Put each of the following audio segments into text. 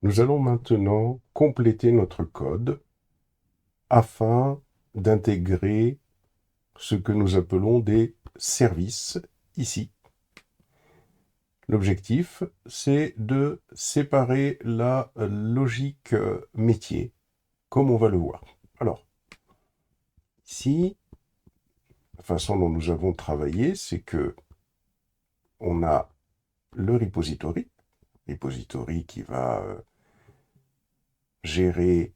Nous allons maintenant compléter notre code afin d'intégrer ce que nous appelons des services ici. L'objectif, c'est de séparer la logique métier, comme on va le voir. Alors, ici, la façon dont nous avons travaillé, c'est que on a le repository qui va gérer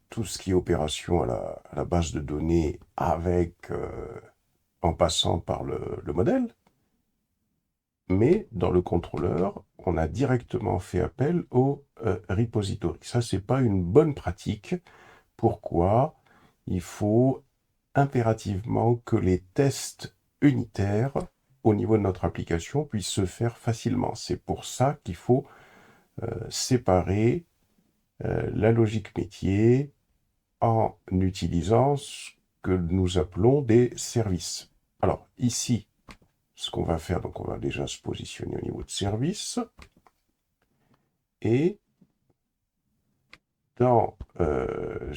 tout ce qui est opération à la base de données en passant par le modèle. Mais dans le contrôleur, on a directement fait appel au repository. Ça, c'est pas une bonne pratique. Pourquoi? Il faut impérativement que les tests unitaires au niveau de notre application puissent se faire facilement. C'est pour ça qu'il faut séparer la logique métier en utilisant ce que nous appelons des services. Alors ici, ce qu'on va faire, donc on va déjà se positionner au niveau de service. Et dans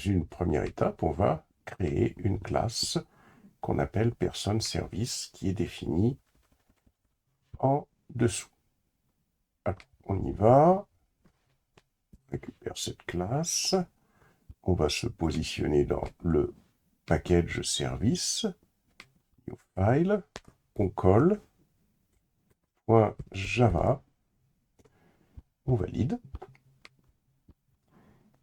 une première étape, on va créer une classe qu'on appelle personne service qui est définie en dessous. Alors, on y va, on récupère cette classe, on va se positionner dans le package service, new file, on colle, .java, on valide,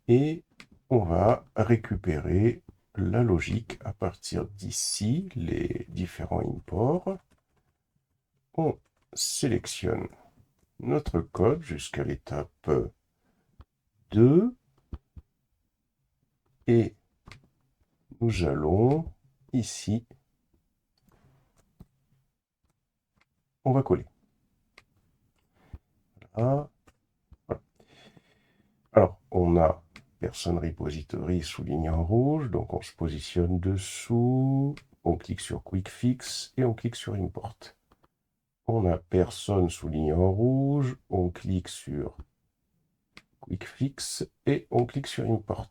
et on va récupérer la logique à partir d'ici, les différents imports. On sélectionne notre code jusqu'à l'étape 2 et nous allons ici, on va coller. Voilà. Voilà. Alors, on a personne repository souligné en rouge, donc on se positionne dessous, on clique sur Quick Fix et on clique sur Import. On a personne souligné en rouge, on clique sur Quick Fix et on clique sur Import.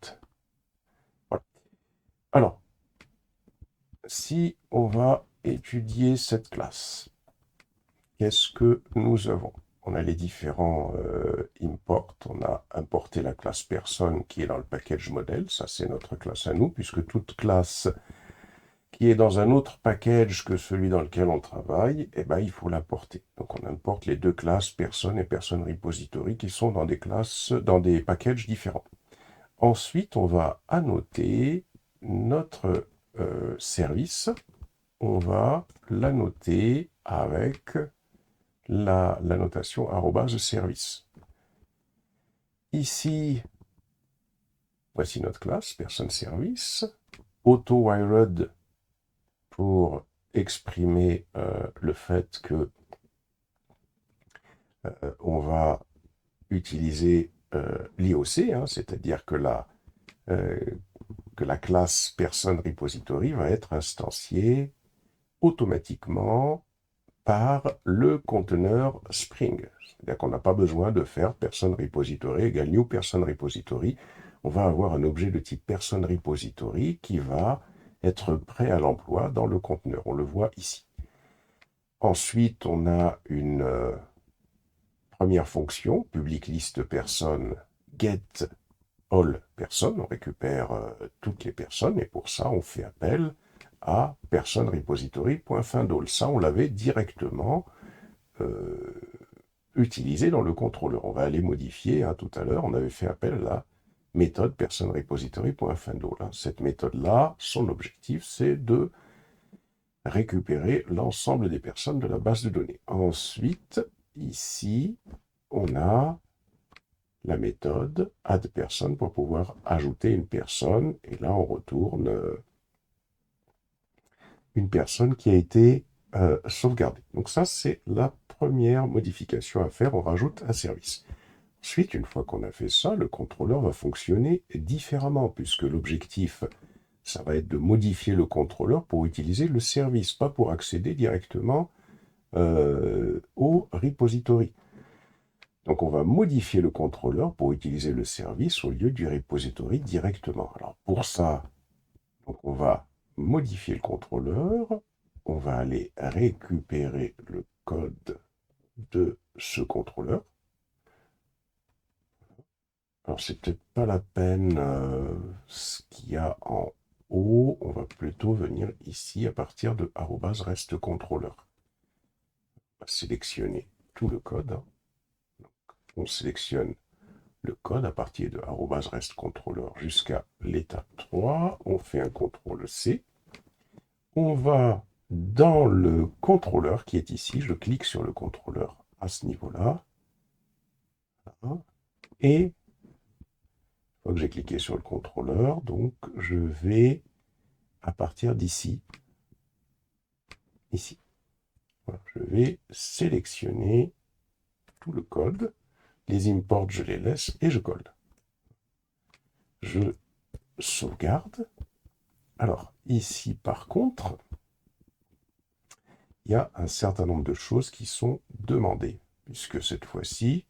Voilà. Alors, si on va étudier cette classe, qu'est-ce que nous avons? On a les différents imports. On a importé la classe personne qui est dans le package modèle. Ça, c'est notre classe à nous, puisque toute classe qui est dans un autre package que celui dans lequel on travaille, eh ben, il faut l'importer. Donc, on importe les deux classes personne et personne repository qui sont dans des classes, dans des packages différents. Ensuite, on va annoter notre service. On va l'annoter avec la notation @service. Ici, voici notre classe, personne service. Auto-wired pour exprimer le fait que on va utiliser l'IOC, hein, c'est-à-dire que la classe personne repository va être instanciée automatiquement par le conteneur Spring. C'est-à-dire qu'on n'a pas besoin de faire personne repository égale new person repository. On va avoir un objet de type person repository qui va être prêt à l'emploi dans le conteneur. On le voit ici. Ensuite, on a une première fonction, public list personne, get all personnes. On récupère toutes les personnes et pour ça, on fait appel à person repository.findAll. Ça, on l'avait directement utilisé dans le contrôleur. On va aller modifier, hein, tout à l'heure, on avait fait appel à la méthode personneRepository.findAll. Cette méthode-là, son objectif, c'est de récupérer l'ensemble des personnes de la base de données. Ensuite, ici, on a la méthode addPerson pour pouvoir ajouter une personne. Et là, on retourne une personne qui a été sauvegardée. Donc ça, c'est la première modification à faire. On rajoute un service. Ensuite, une fois qu'on a fait ça, le contrôleur va fonctionner différemment, puisque l'objectif, ça va être de modifier le contrôleur pour utiliser le service, pas pour accéder directement au repository. Donc on va modifier le contrôleur pour utiliser le service au lieu du repository directement. Alors pour ça, donc on va modifier le contrôleur, on va aller récupérer le code de ce contrôleur. Alors c'est peut-être pas la peine ce qu'il y a en haut, on va plutôt venir ici à partir de @restController. On va sélectionner tout le code. Donc, on sélectionne le code à partir de @restController jusqu'à l'étape 3. On fait un CTRL-C. On va dans le contrôleur qui est ici. Je clique sur le contrôleur à ce niveau-là. Et une fois que j'ai cliqué sur le contrôleur, donc je vais à partir d'ici, ici. Voilà, je vais sélectionner tout le code. Les imports, je les laisse et je colle. Je sauvegarde. Alors, ici, par contre, il y a un certain nombre de choses qui sont demandées, puisque cette fois-ci,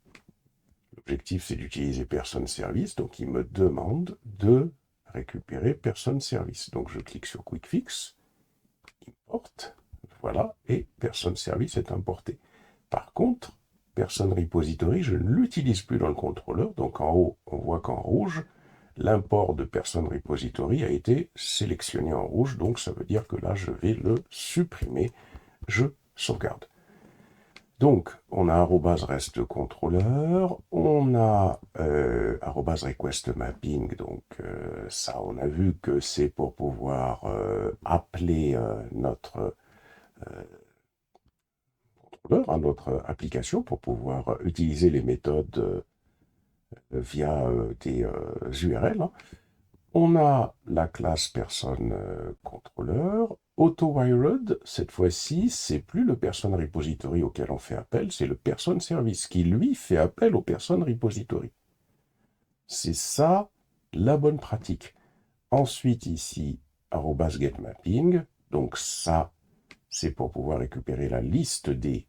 l'objectif, c'est d'utiliser personne service, donc il me demande de récupérer personne service. Donc, je clique sur Quick Fix, import, voilà, et personne service est importé. Par contre, personne repository, je ne l'utilise plus dans le contrôleur, donc en haut, on voit qu'en rouge, l'import de personne repository a été sélectionné en rouge, donc ça veut dire que là, je vais le supprimer. Je sauvegarde. Donc, on a @restController, on a @requestMapping, donc ça, on a vu que c'est pour pouvoir appeler notre contrôleur, à notre application, pour pouvoir utiliser les méthodes via des URL. Hein. On a la classe personne contrôleur. AutoWired, cette fois-ci, c'est plus le person repository auquel on fait appel, c'est le person service qui, lui, fait appel au person repository. C'est ça la bonne pratique. Ensuite, ici, @getMapping. Donc ça, c'est pour pouvoir récupérer la liste des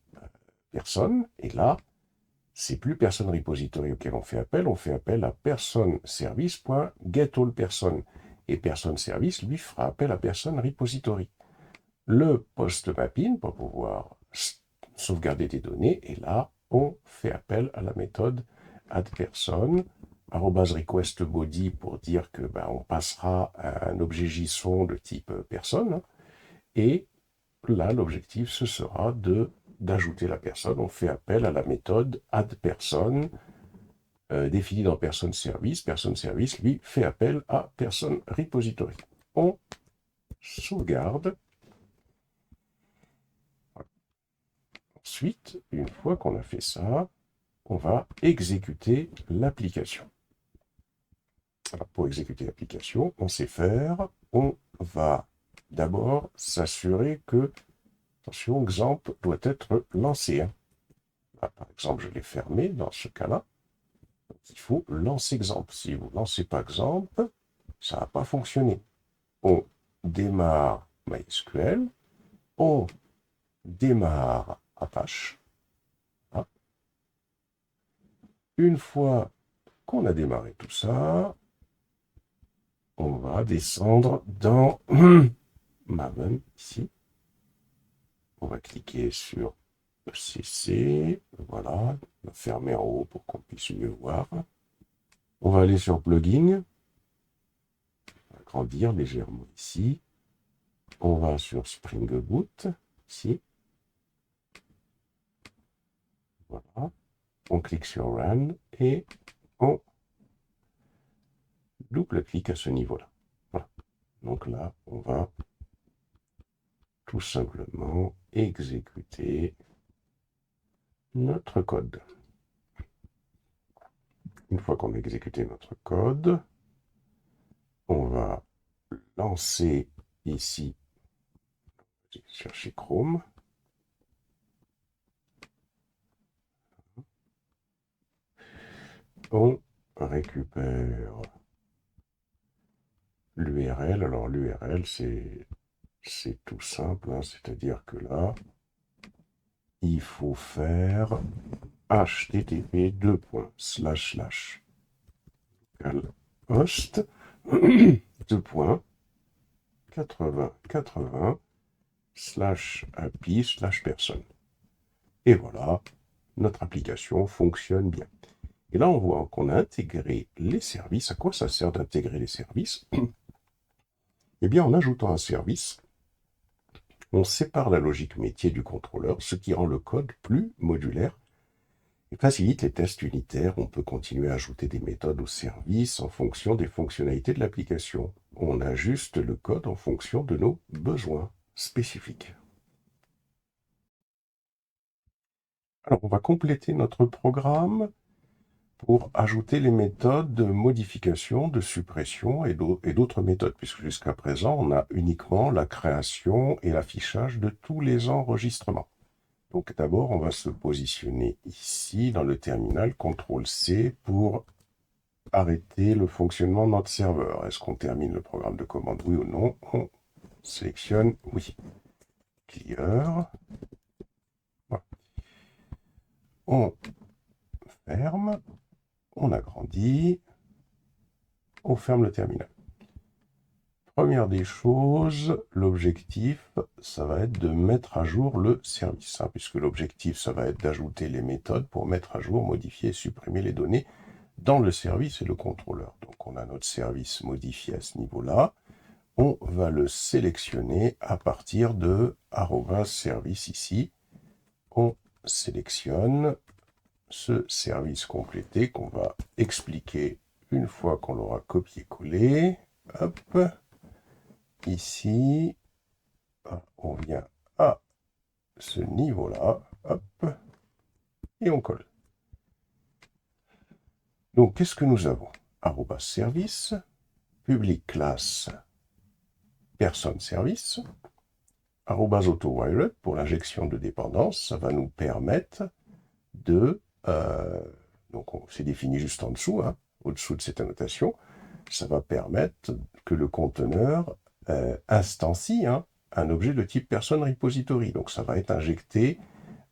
personnes. Et là, c'est plus person repository auquel on fait appel à person service.getAllPerson. Et person service, lui, fera appel à person repository. Le post mapping pour pouvoir sauvegarder des données. Et là, on fait appel à la méthode addPerson, @requestBody pour dire que on passera à un objet JSON de type personne. Et là, l'objectif, ce sera d'ajouter la personne. On fait appel à la méthode addPerson définie dans person service. Person service, lui, fait appel à person repository. On sauvegarde. Ensuite, une fois qu'on a fait ça, on va exécuter l'application. Alors, pour exécuter l'application, on sait faire. On va d'abord s'assurer que, attention, XAMPP doit être lancé. Hein. Là, par exemple, je l'ai fermé dans ce cas-là. Il faut lancer XAMPP. Si vous ne lancez pas XAMPP, ça ne va pas fonctionner. On démarre MySQL, on démarre Apache. Hein. Une fois qu'on a démarré tout ça, on va descendre dans Maven, ici. On va cliquer sur ECC, voilà, on va fermer en haut pour qu'on puisse mieux voir. On va aller sur Plugin, on va agrandir légèrement ici. On va sur Spring Boot, ici. Voilà. On clique sur Run et on double-clique à ce niveau-là. Voilà. Donc là, on va tout simplement exécuter notre code. Une fois qu'on a exécuté notre code, on va lancer ici, chercher Chrome. On récupère l'URL. Alors l'URL, c'est tout simple, hein, c'est-à-dire que là, il faut faire http://localhost 2.8080/API/personne. Et voilà, notre application fonctionne bien. Et là, on voit qu'on a intégré les services. À quoi ça sert d'intégrer les services? Eh bien, en ajoutant un service, on sépare la logique métier du contrôleur, ce qui rend le code plus modulaire et facilite les tests unitaires. On peut continuer à ajouter des méthodes aux services en fonction des fonctionnalités de l'application. On ajuste le code en fonction de nos besoins spécifiques. Alors, on va compléter notre programme pour ajouter les méthodes de modification, de suppression et d'autres méthodes, puisque jusqu'à présent, on a uniquement la création et l'affichage de tous les enregistrements. Donc d'abord, on va se positionner ici dans le terminal, CTRL-C, pour arrêter le fonctionnement de notre serveur. Est-ce qu'on termine le programme de commande, oui ou non? On sélectionne oui. Clear. Voilà. On ferme. On agrandit. On ferme le terminal. Première des choses, l'objectif, ça va être de mettre à jour le service, puisque l'objectif, ça va être d'ajouter les méthodes pour mettre à jour, modifier et supprimer les données dans le service et le contrôleur. Donc on a notre service modifié à ce niveau-là. On va le sélectionner à partir de @service ici. On sélectionne ce service complété qu'on va expliquer une fois qu'on l'aura copié-collé. Hop. Ici, on vient à ce niveau-là, hop, et on colle. Donc, qu'est-ce que nous avons? @service, public class, personne service, @autoWired pour l'injection de dépendance, ça va nous permettre de, donc c'est défini juste en dessous, au-dessous de cette annotation, ça va permettre que le conteneur instancie un objet de type personne repository. Donc ça va être injecté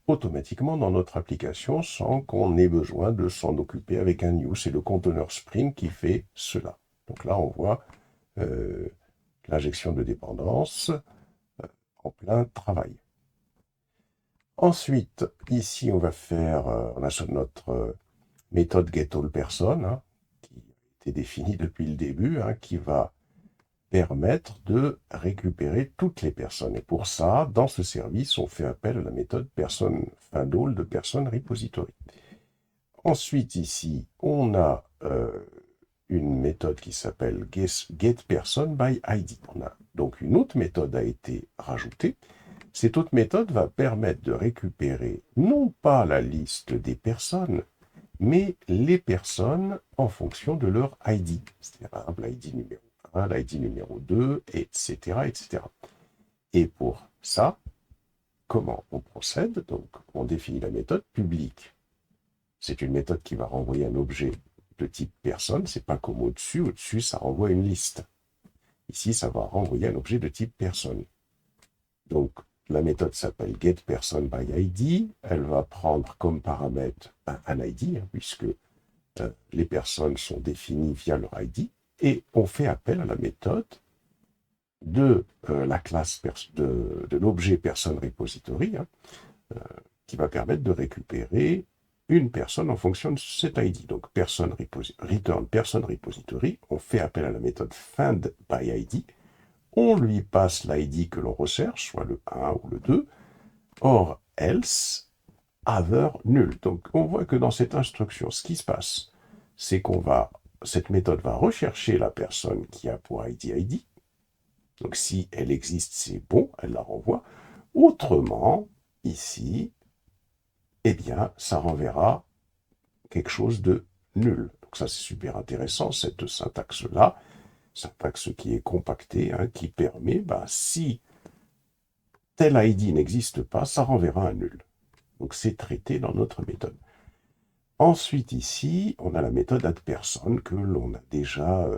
automatiquement dans notre application sans qu'on ait besoin de s'en occuper avec un new. C'est le conteneur Spring qui fait cela. Donc là, on voit l'injection de dépendance en plein travail. Ensuite, ici, on va faire, on a notre méthode getAllPerson, qui a été définie depuis le début, qui va permettre de récupérer toutes les personnes. Et pour ça, dans ce service, on fait appel à la méthode personne_findAll de personne repository. Ensuite, ici, on a une méthode qui s'appelle getPersonById. Donc une autre méthode a été rajoutée. Cette autre méthode va permettre de récupérer non pas la liste des personnes, mais les personnes en fonction de leur ID. C'est-à-dire l'ID numéro 1, l'ID numéro 2, etc., etc. Et pour ça, comment on procède? Donc, on définit la méthode publique. C'est une méthode qui va renvoyer un objet de type personne. C'est pas comme au-dessus. Au-dessus, ça renvoie une liste. Ici, ça va renvoyer un objet de type personne. Donc, la méthode s'appelle getPersonById. Elle va prendre comme paramètre un ID, puisque les personnes sont définies via leur ID. Et on fait appel à la méthode de la classe de l'objet personne repository, qui va permettre de récupérer une personne en fonction de cet ID. Donc, return person repository, on fait appel à la méthode findById, on lui passe l'ID que l'on recherche, soit le 1 ou le 2, or else other nul. Donc, on voit que dans cette instruction, ce qui se passe, c'est cette méthode va rechercher la personne qui a pour ID. Donc, si elle existe, c'est bon, elle la renvoie. Autrement, ici, eh bien, ça renverra quelque chose de nul. Donc ça, c'est super intéressant, cette syntaxe-là, syntaxe qui est compactée, qui permet, si tel ID n'existe pas, ça renverra un nul. Donc c'est traité dans notre méthode. Ensuite, ici, on a la méthode addPerson que l'on a déjà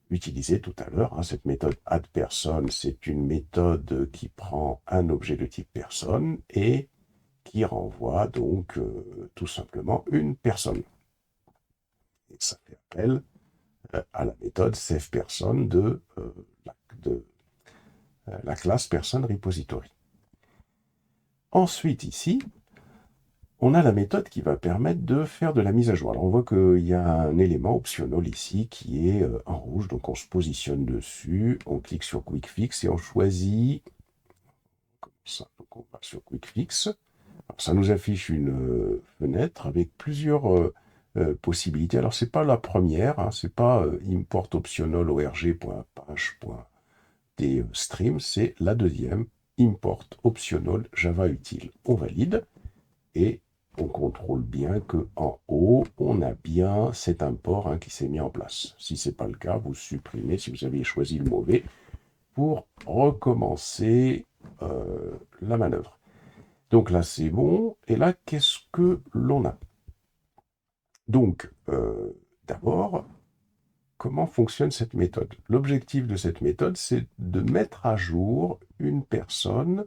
utilisée tout à l'heure. Cette méthode addPerson, c'est une méthode qui prend un objet de type personne et qui renvoie donc tout simplement une personne. Et ça fait appel à la méthode savePerson de la classe Person Repository. Ensuite, ici, on a la méthode qui va permettre de faire de la mise à jour. Alors, on voit qu'il y a un élément optionnel ici qui est en rouge, donc on se positionne dessus, on clique sur Quick Fix et on choisit, comme ça, donc on va sur Quick Fix. Alors, ça nous affiche une fenêtre avec plusieurs possibilités. Alors, c'est pas la première, hein, c'est pas import optional org.page.tstream, c'est la deuxième, import optional java utile. On valide et on contrôle bien qu'en haut, on a bien cet import qui s'est mis en place. Si ce n'est pas le cas, vous supprimez, si vous avez choisi le mauvais, pour recommencer la manœuvre. Donc là, c'est bon. Et là, qu'est-ce que l'on a? Donc, d'abord, comment fonctionne cette méthode? L'objectif de cette méthode, c'est de mettre à jour une personne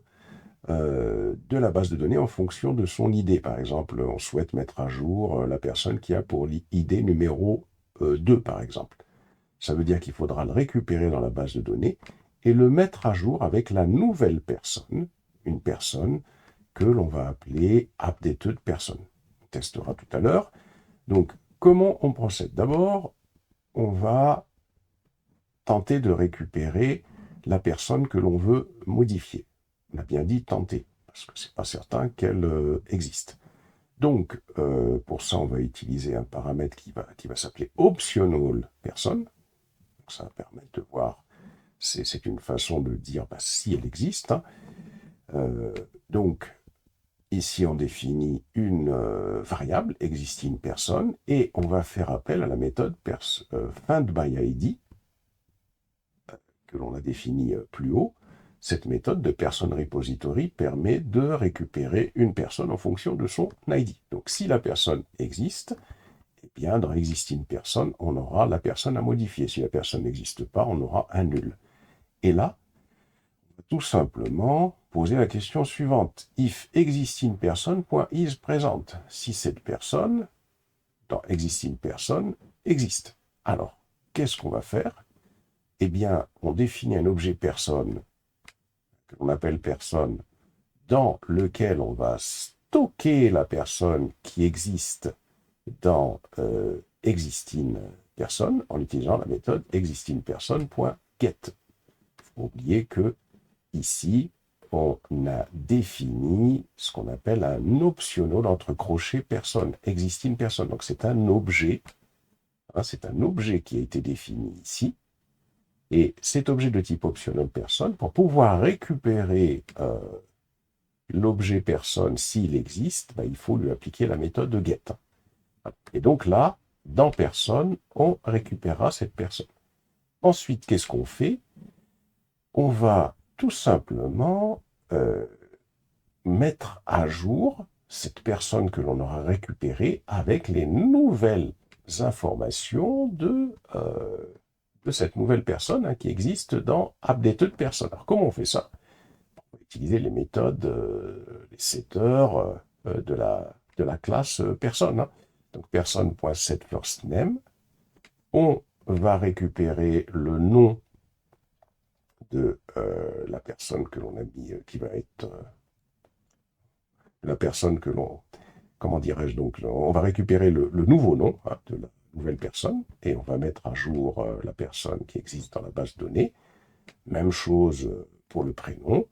de la base de données en fonction de son ID. Par exemple, on souhaite mettre à jour la personne qui a pour ID numéro 2, par exemple. Ça veut dire qu'il faudra le récupérer dans la base de données et le mettre à jour avec la nouvelle personne, une personne que l'on va appeler updated person. On testera tout à l'heure. Donc, comment on procède? D'abord, on va tenter de récupérer la personne que l'on veut modifier. On a bien dit tenter, parce que ce n'est pas certain qu'elle existe. Donc, pour ça, on va utiliser un paramètre qui va s'appeler optional person. Donc, ça va permettre de voir, c'est une façon de dire si elle existe. Hein. Donc, ici, on définit une variable, existing person, et on va faire appel à la méthode findById, que l'on a définie plus haut. Cette méthode de person repository permet de récupérer une personne en fonction de son ID. Donc, si la personne existe, eh bien, dans existing person, on aura la personne à modifier. Si la personne n'existe pas, on aura un nul. Et là, on va tout simplement poser la question suivante. If existing person.is present. Si cette personne, dans existing person, existe. Alors, qu'est-ce qu'on va faire? Eh bien, on définit un objet personne que l'on appelle personne, dans lequel on va stocker la personne qui existe dans existing person en utilisant la méthode existingperson.get. Il faut oublier que ici, on a défini ce qu'on appelle un optional entre crochets personne, existing person. Donc c'est un objet, c'est un objet qui a été défini ici. Et cet objet de type optional person, pour pouvoir récupérer l'objet personne s'il existe, il faut lui appliquer la méthode de get. Et donc là, dans personne, on récupérera cette personne. Ensuite, qu'est-ce qu'on fait? On va tout simplement mettre à jour cette personne que l'on aura récupérée avec les nouvelles informations de cette nouvelle personne qui existe dans updated person. Alors, comment on fait ça? On va utiliser les méthodes, les setters de la classe personne. Donc, person.setFirstName. On va récupérer le nom de la personne que l'on a mis, qui va être la personne que l'on... Comment dirais-je? Donc, on va récupérer le nouveau nom de la nouvelle personne et on va mettre à jour la personne qui existe dans la base de données. Même chose pour le prénom.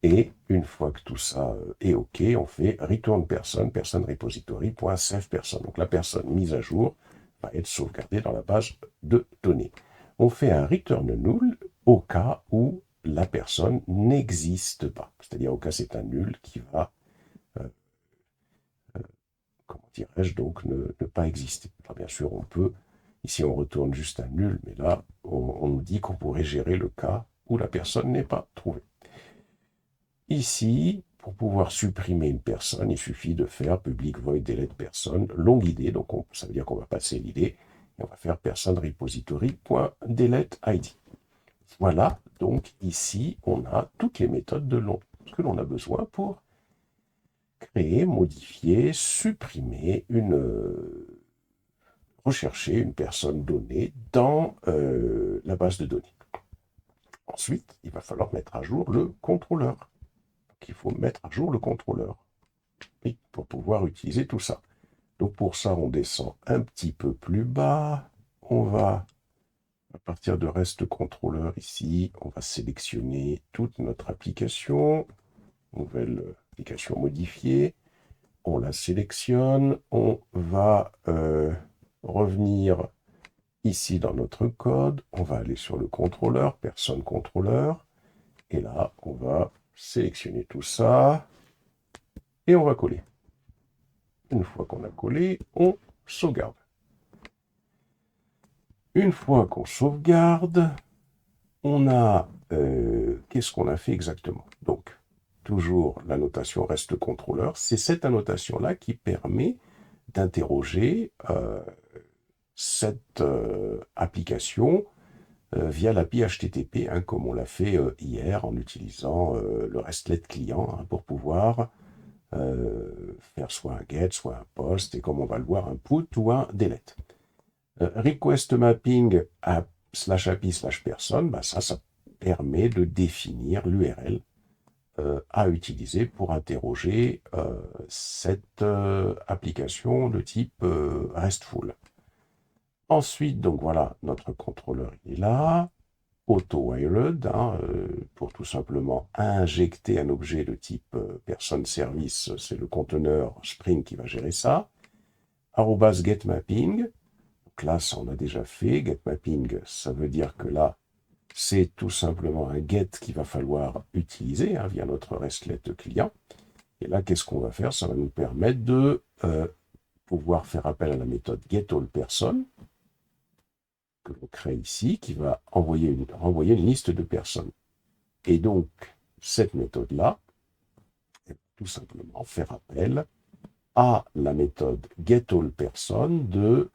Et une fois que tout ça est OK, on fait return person repository.savePerson. Donc la personne mise à jour va être sauvegardée dans la base de données. On fait un return null au cas où la personne n'existe pas. C'est-à-dire au cas c'est un nul qui va, comment dirais-je, donc ne pas exister. Alors bien sûr, on peut, ici on retourne juste un nul, mais là, on nous dit qu'on pourrait gérer le cas où la personne n'est pas trouvée. Ici, pour pouvoir supprimer une personne, il suffit de faire public void delete person, longue ID, donc ça veut dire qu'on va passer l'ID, et on va faire person repository.deleteID. Voilà, donc ici, on a toutes les méthodes que l'on a besoin pour créer, modifier, supprimer rechercher une personne donnée dans la base de données. Ensuite, il va falloir mettre à jour le contrôleur. Donc, il faut mettre à jour le contrôleur pour pouvoir utiliser tout ça. Donc pour ça, on descend un petit peu plus bas. On va, à partir de reste contrôleur ici, on va sélectionner toute notre application. Nouvelle application modifiée. On la sélectionne. On va revenir ici dans notre code. On va aller sur le contrôleur, personne contrôleur. Et là, on va sélectionner tout ça. Et on va coller. Une fois qu'on a collé, on sauvegarde. Une fois qu'on sauvegarde, on a... qu'est-ce qu'on a fait exactement? Donc, toujours la notation reste contrôleur. C'est cette annotation-là qui permet d'interroger cette application via l'API HTTP, hein, comme on l'a fait hier en utilisant le RESTlet client hein, pour pouvoir faire soit un get, soit un post, et comme on va le voir, un put ou un delete. Request mapping à /API/personne, bah ça permet de définir l'URL à utiliser pour interroger cette application de type RESTful. Ensuite, donc voilà, notre contrôleur il est là. Auto-wired, hein, pour tout simplement injecter un objet de type person service, c'est le conteneur Spring qui va gérer ça. @getMapping, donc là ça on a déjà fait. GetMapping, ça veut dire que là c'est tout simplement un get qu'il va falloir utiliser hein, via notre RESTlet client. Et là qu'est-ce qu'on va faire? Ça va nous permettre de pouvoir faire appel à la méthode getAllPerson que l'on crée ici, qui va renvoyer une liste de personnes. Et donc, cette méthode-là, tout simplement faire appel à la méthode getAllPerson de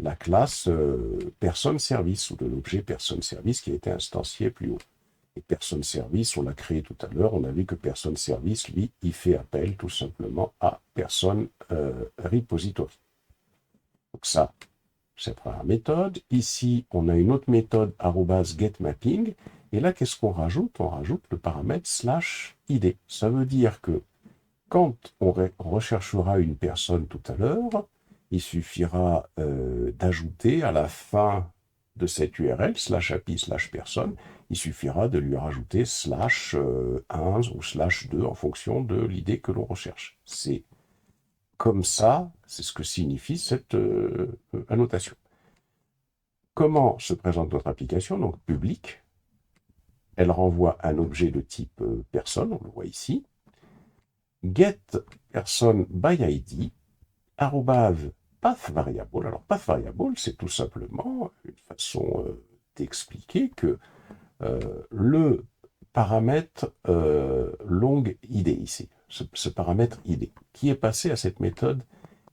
la classe personneService ou de l'objet personneService qui a été instancié plus haut. Et personneService, on l'a créé tout à l'heure, on a vu que personneService, lui, il fait appel tout simplement à personneRepository. Donc ça, c'est la méthode. Ici, on a une autre méthode @getMapping. Et là, qu'est-ce qu'on rajoute? On rajoute le paramètre /id. Ça veut dire que quand on recherchera une personne tout à l'heure, il suffira d'ajouter à la fin de cette URL, /API/personne, il suffira de lui rajouter /1 ou /2 en fonction de l'idée que l'on recherche. C'est comme ça, c'est ce que signifie cette annotation. Comment se présente notre application? Donc, public. Elle renvoie un objet de type personne, on le voit ici. Get person by ID, @path variable. Alors, path variable, c'est tout simplement une façon d'expliquer que le paramètre long id ici, ce paramètre id, qui est passé à cette méthode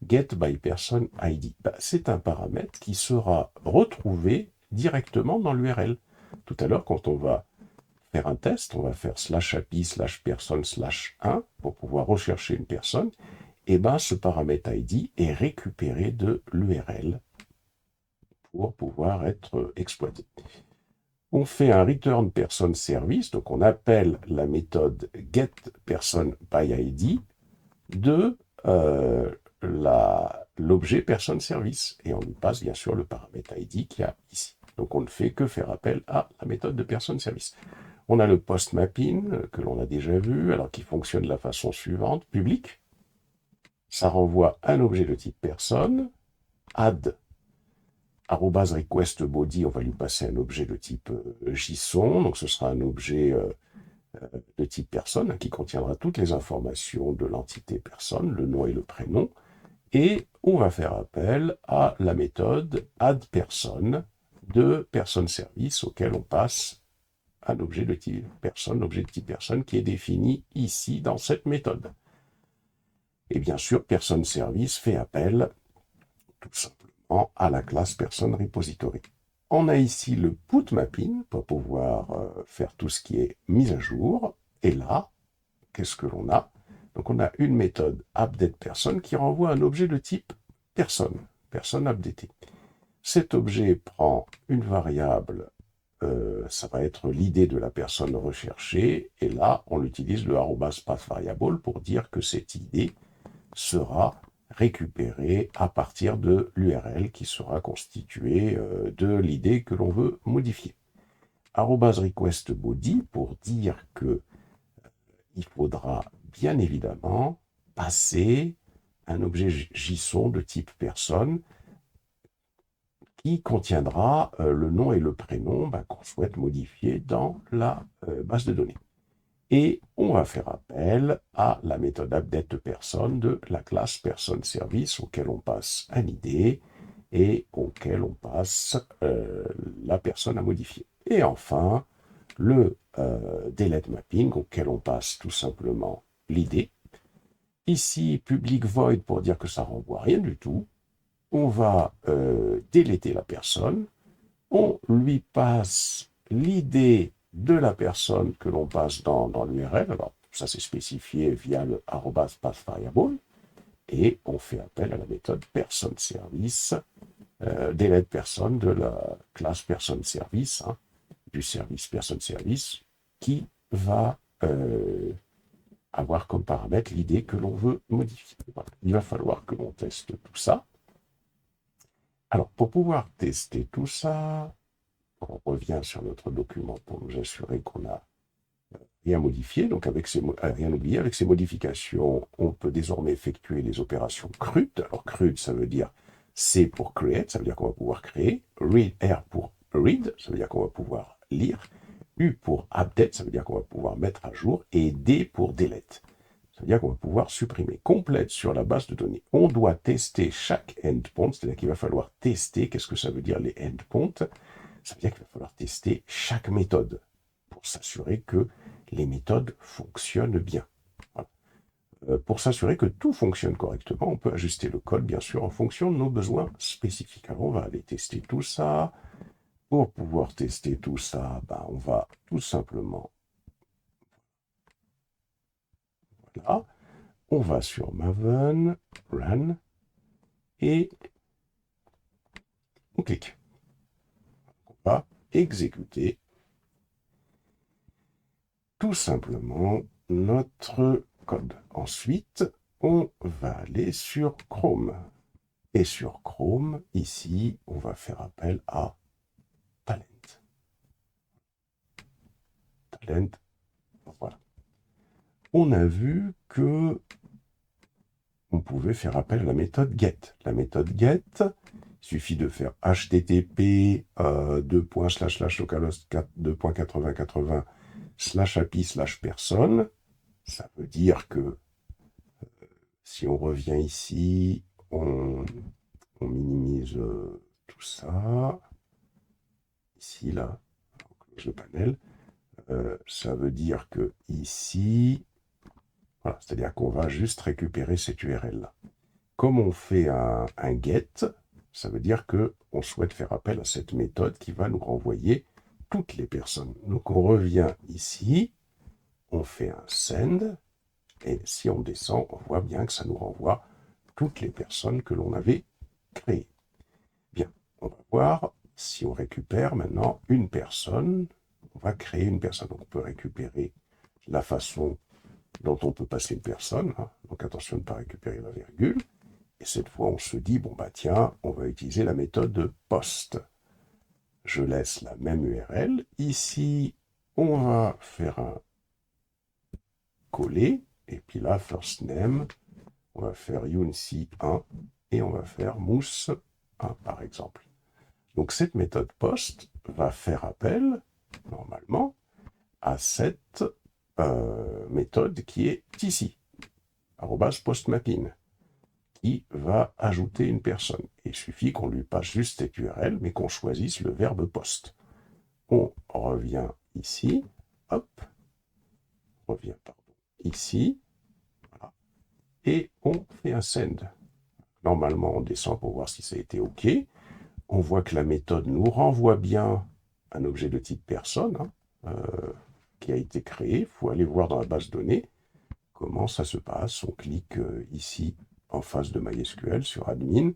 getByPersonID. C'est un paramètre qui sera retrouvé directement dans l'URL. Tout à l'heure, quand on va faire un test, on va faire /API/person/1 pour pouvoir rechercher une personne. Et bien, ce paramètre ID est récupéré de l'URL pour pouvoir être exploité. On fait un return person service, donc on appelle la méthode getPersonById de l'objet person service et on lui passe bien sûr le paramètre ID qu'il y a ici. Donc on ne fait que faire appel à la méthode de person service. On a le post mapping que l'on a déjà vu, alors qui fonctionne de la façon suivante. Public, ça renvoie un objet de type personne. Add @requestBody, on va lui passer un objet de type JSON, donc ce sera un objet de type personne qui contiendra toutes les informations de l'entité personne, le nom et le prénom. Et on va faire appel à la méthode addPerson de personneService auquel on passe un objet de type personne, l'objet de type personne qui est défini ici dans cette méthode. Et bien sûr, personneService fait appel tout simplement à la classe personneRepository. On a ici le put mapping pour pouvoir faire tout ce qui est mise à jour. Et là, qu'est-ce que l'on a? Donc on a une méthode updatePerson qui renvoie un objet de type personne, personne updatée. Cet objet prend une variable, ça va être l'idée de la personne recherchée, et là on utilise le @pathVariable pour dire que cette idée sera récupérée à partir de l'URL qui sera constituée de l'idée que l'on veut modifier. @requestBody pour dire que il faudra bien évidemment passer un objet JSON de type personne qui contiendra le nom et le prénom qu'on souhaite modifier dans la base de données. Et on va faire appel à la méthode updatePerson de la classe personneService auquel on passe un ID et auquel on passe la personne à modifier. Et enfin, le deleteMapping auquel on passe tout simplement l'id. Ici, public void pour dire que ça renvoie rien du tout. On va déléter la personne. On lui passe l'idée de la personne que l'on passe dans l'URL. Alors, ça c'est spécifié via le @pathVariable. Et on fait appel à la méthode personneService, deletePerson de la classe personneService, du service personneService, qui va avoir comme paramètre l'idée que l'on veut modifier. Voilà. Il va falloir que l'on teste tout ça. Alors, pour pouvoir tester tout ça, on revient sur notre document pour nous assurer qu'on n'a rien modifié. Donc, rien oublié, avec ces modifications, on peut désormais effectuer les opérations CRUD. Alors, CRUD, ça veut dire C pour create, ça veut dire qu'on va pouvoir créer. R pour read, ça veut dire qu'on va pouvoir lire. U pour update, ça veut dire qu'on va pouvoir mettre à jour. Et D pour delete, ça veut dire qu'on va pouvoir supprimer. Complète sur la base de données. On doit tester chaque endpoint, c'est-à-dire qu'il va falloir tester. Qu'est-ce que ça veut dire les endpoints? Ça veut dire qu'il va falloir tester chaque méthode pour s'assurer que les méthodes fonctionnent bien. Voilà. Pour s'assurer que tout fonctionne correctement, on peut ajuster le code, bien sûr, en fonction de nos besoins spécifiques. Alors, on va aller tester tout ça. Pour pouvoir tester tout ça, on va tout simplement... Voilà. On va sur Maven, Run, et on clique. On va exécuter tout simplement notre code. Ensuite, on va aller sur Chrome. Et sur Chrome, ici, on va faire appel à Talent. Talent, voilà. On a vu que on pouvait faire appel à la méthode get. La méthode get, il suffit de faire http localhost 2.8080/API/personne. Ça veut dire que si on revient ici, on minimise tout ça. Ici, là, on close le panel. Ça veut dire que ici, voilà, c'est-à-dire qu'on va juste récupérer cette URL-là. Comme on fait un get, ça veut dire qu'on souhaite faire appel à cette méthode qui va nous renvoyer toutes les personnes. Donc on revient ici, on fait un send, et si on descend, on voit bien que ça nous renvoie toutes les personnes que l'on avait créées. Bien, on va voir si on récupère maintenant une personne. On va créer une personne. Donc on peut récupérer la façon dont on peut passer une personne. Donc attention de ne pas récupérer la virgule. Et cette fois, on se dit, tiens, on va utiliser la méthode post. Je laisse la même URL. Ici, on va faire un coller. Et puis là, first name, on va faire Younsi1 et on va faire Mousse 1, par exemple. Donc cette méthode post va faire appel, normalement, à cette méthode qui est ici, @postmapping, qui va ajouter une personne. Il suffit qu'on lui passe juste cette URL, mais qu'on choisisse le verbe post. On revient ici, hop, revient, ici, voilà, et on fait un send. Normalement, on descend pour voir si ça a été OK. On voit que la méthode nous renvoie bien un objet de type personne qui a été créé. Il faut aller voir dans la base de données comment ça se passe. On clique ici en face de MySQL sur Admin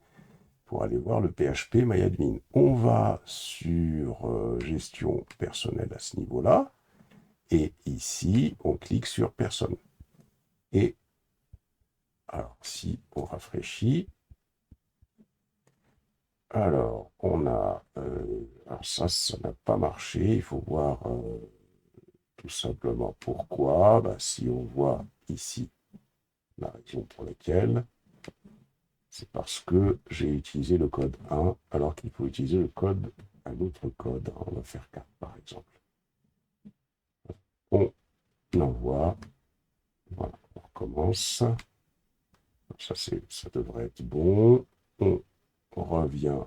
pour aller voir le PHP MyAdmin. On va sur gestion personnelle à ce niveau-là. Et ici, on clique sur personne. Et alors, si on rafraîchit, alors on a... alors ça n'a pas marché. Il faut voir tout simplement pourquoi. Bah, si on voit ici la raison pour laquelle, c'est parce que j'ai utilisé le code 1 alors qu'il faut utiliser un autre code. On va faire 4 par exemple. On envoie. Voilà, on recommence. Ça devrait être bon. On revient.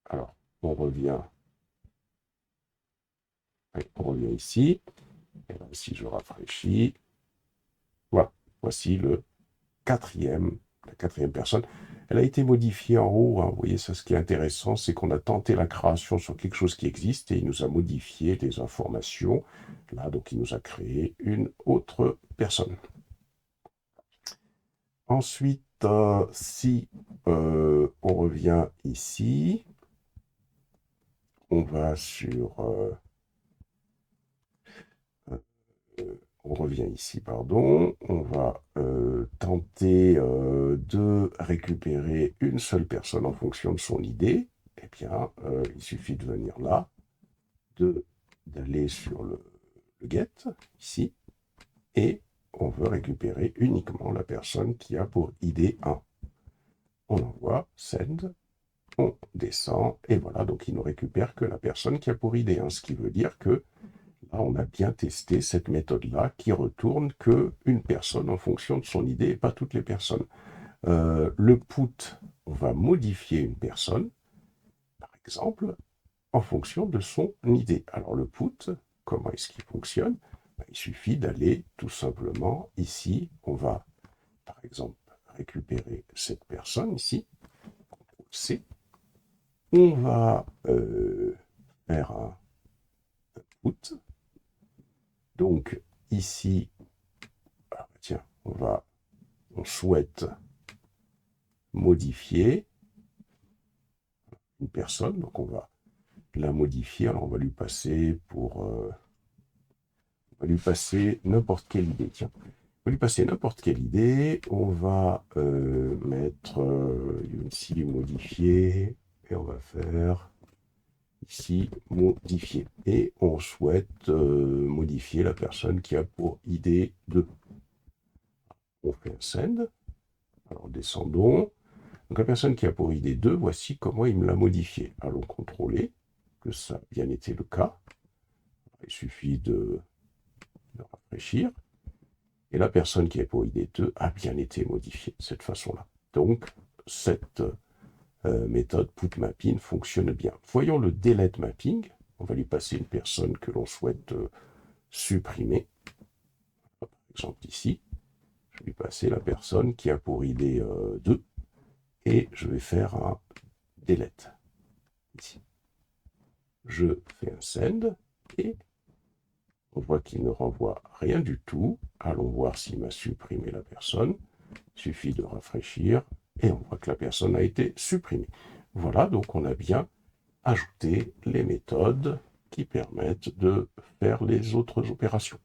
Alors, on revient. Oui, on revient ici. Et là, si je rafraîchis, voilà, voici la quatrième personne. Elle a été modifiée en haut. Hein. Vous voyez, ça, ce qui est intéressant, c'est qu'on a tenté la création sur quelque chose qui existe et il nous a modifié les informations. Là, donc, il nous a créé une autre personne. Ensuite, si on revient ici, on va sur... on revient ici, pardon. On va tenter de récupérer une seule personne en fonction de son idée. Eh bien, il suffit de venir là, d'aller sur le get, ici, et on veut récupérer uniquement la personne qui a pour ID 1. On envoie, send, on descend, et voilà, donc il ne récupère que la personne qui a pour ID 1, ce qui veut dire que là, on a bien testé cette méthode-là qui retourne qu'une personne en fonction de son ID et pas toutes les personnes. Le put, on va modifier une personne, par exemple, en fonction de son ID. Alors le put, comment est-ce qu'il fonctionne? Il suffit d'aller tout simplement ici. On va, par exemple, récupérer cette personne ici. C. On va faire un put. Donc ici, tiens, on souhaite modifier une personne. Donc on va la modifier. Alors on va lui passer n'importe quelle idée. Tiens, on va lui passer n'importe quelle idée. On va mettre ici modifier et on va faire ici modifier. Et on souhaite modifier la personne qui a pour ID 2. On fait un send. Alors descendons. Donc la personne qui a pour ID 2, voici comment il me l'a modifié. Allons contrôler que ça a bien été le cas. Il suffit de rafraîchir. Et la personne qui a pour ID 2 a bien été modifiée de cette façon-là. Donc, cette méthode putMapping fonctionne bien. Voyons le delete mapping. On va lui passer une personne que l'on souhaite supprimer. Par exemple ici, je vais lui passer la personne qui a pour ID 2 et je vais faire un delete. Ici. Je fais un send et on voit qu'il ne renvoie rien du tout. Allons voir s'il m'a supprimé la personne. Il suffit de rafraîchir et on voit que la personne a été supprimée. Voilà, donc on a bien ajouté les méthodes qui permettent de faire les autres opérations.